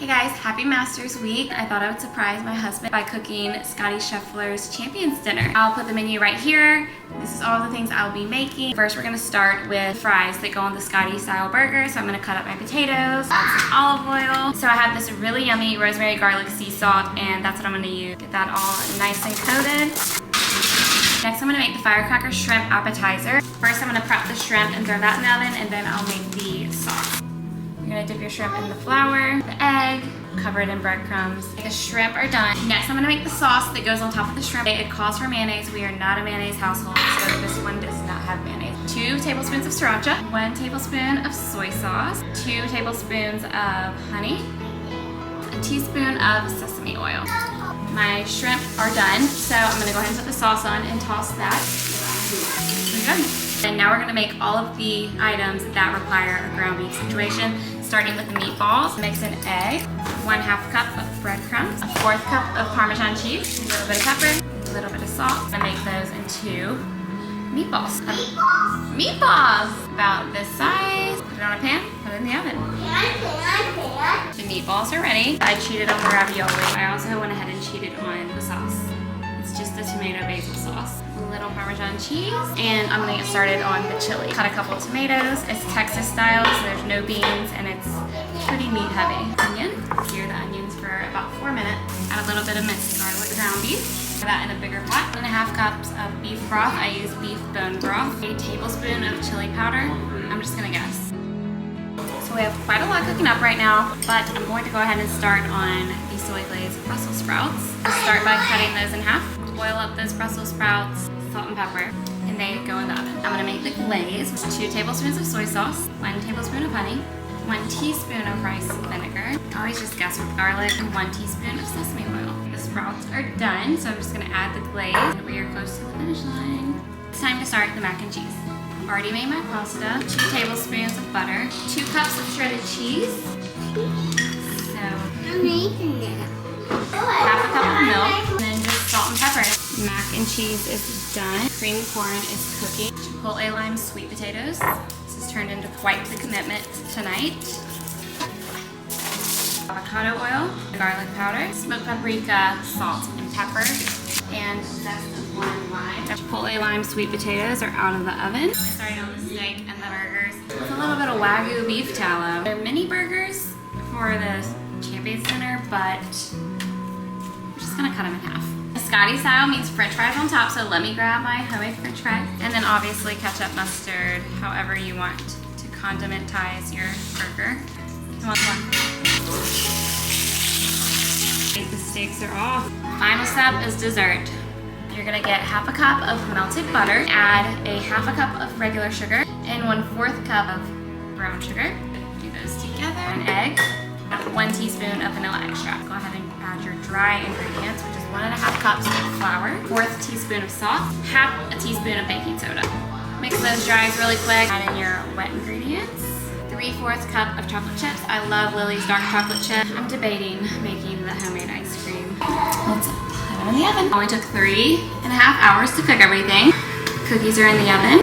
Hey guys, happy Masters Week. I thought I would surprise my husband by cooking Scottie Scheffler's Champions Dinner. I'll put the menu right here. This is all the things I'll be making. First, we're gonna start with fries that go on the Scottie style burger. So I'm gonna cut up my potatoes, add some olive oil. So I have this really yummy rosemary garlic sea salt, and that's what I'm gonna use. Get that all nice and coated. Next, I'm gonna make the firecracker shrimp appetizer. First, I'm gonna prep the shrimp and throw that in the oven, and then I'll make the sauce. You're gonna dip your shrimp in the flour, the egg, cover it in breadcrumbs. The shrimp are done. Next, I'm gonna make the sauce that goes on top of the shrimp. It calls for mayonnaise. We are not a mayonnaise household, so this one does not have mayonnaise. 2 tablespoons of sriracha, 1 tablespoon of soy sauce, 2 tablespoons of honey, a teaspoon of sesame oil. My shrimp are done, so I'm gonna go ahead and put the sauce on and toss that. We're done. And now we're gonna make all of the items that require a ground beef situation, starting with the meatballs. Mix an egg, 1/2 cup of breadcrumbs, a 1/4 cup of Parmesan cheese, a little bit of pepper, a little bit of salt. I'm gonna make those into meatballs. Meatballs! About this size. Put it on a pan, put it in the oven. The meatballs are ready. I cheated on the ravioli. I also went ahead and cheated on the sauce. It's just the tomato basil sauce. A little Parmesan cheese, and I'm gonna get started on the chili. Cut a couple of tomatoes. It's Texas style, so there's no beans, and it's pretty meat heavy. Onion. Sear the onions for about 4 minutes. Add a little bit of minced garlic, ground beef. Put that in a bigger pot. 1.5 cups of beef broth. I use beef bone broth. A tablespoon of chili powder. I'm just gonna guess. So we have quite a lot cooking up right now, but I'm going to go ahead and start on the soy glazed Brussels sprouts. I'll start by cutting those in half. Boil up those Brussels sprouts, salt and pepper, and they go in the oven. I'm gonna make the glaze. 2 tablespoons of soy sauce, 1 tablespoon of honey, 1 teaspoon of rice vinegar. I always just guess with garlic, and 1 teaspoon of sesame oil. The sprouts are done, so I'm just gonna add the glaze. We are close to the finish line. It's time to start the mac and cheese. I've already made my pasta. 2 tablespoons of butter, 2 cups of shredded cheese. So, half a cup of milk, and then just salt and pepper. Mac and cheese is done. Cream corn is cooking. Chipotle lime sweet potatoes. This has turned into quite the commitment tonight. Avocado oil, garlic powder, smoked paprika, salt and pepper, and zest of 1 lime. Chipotle lime sweet potatoes are out of the oven. We started on the steak and the burgers with a little bit of Wagyu beef tallow. They're mini burgers for the Champions Dinner, but we're just gonna cut them in half. Scottie style means french fries on top, so let me grab my homemade french fries. And then obviously ketchup, mustard, however you want to condimentize your burger. Come on. The steaks are off. Final step is dessert. You're gonna get half a cup of melted butter, add a half a cup of regular sugar, and 1/4 cup of brown sugar. Do those together. An egg, 1 teaspoon of vanilla extract. Go ahead and add your dry ingredients, which is 1.5 cups of flour, 1/4 teaspoon of salt, 1/2 teaspoon of baking soda. Mix those dries really quick. Add in your wet ingredients. 3/4 cup of chocolate chips. I love Lily's dark chocolate chip. I'm debating making the homemade ice cream. Let's put them in the oven. Only took 3.5 hours to cook everything. Cookies are in the oven.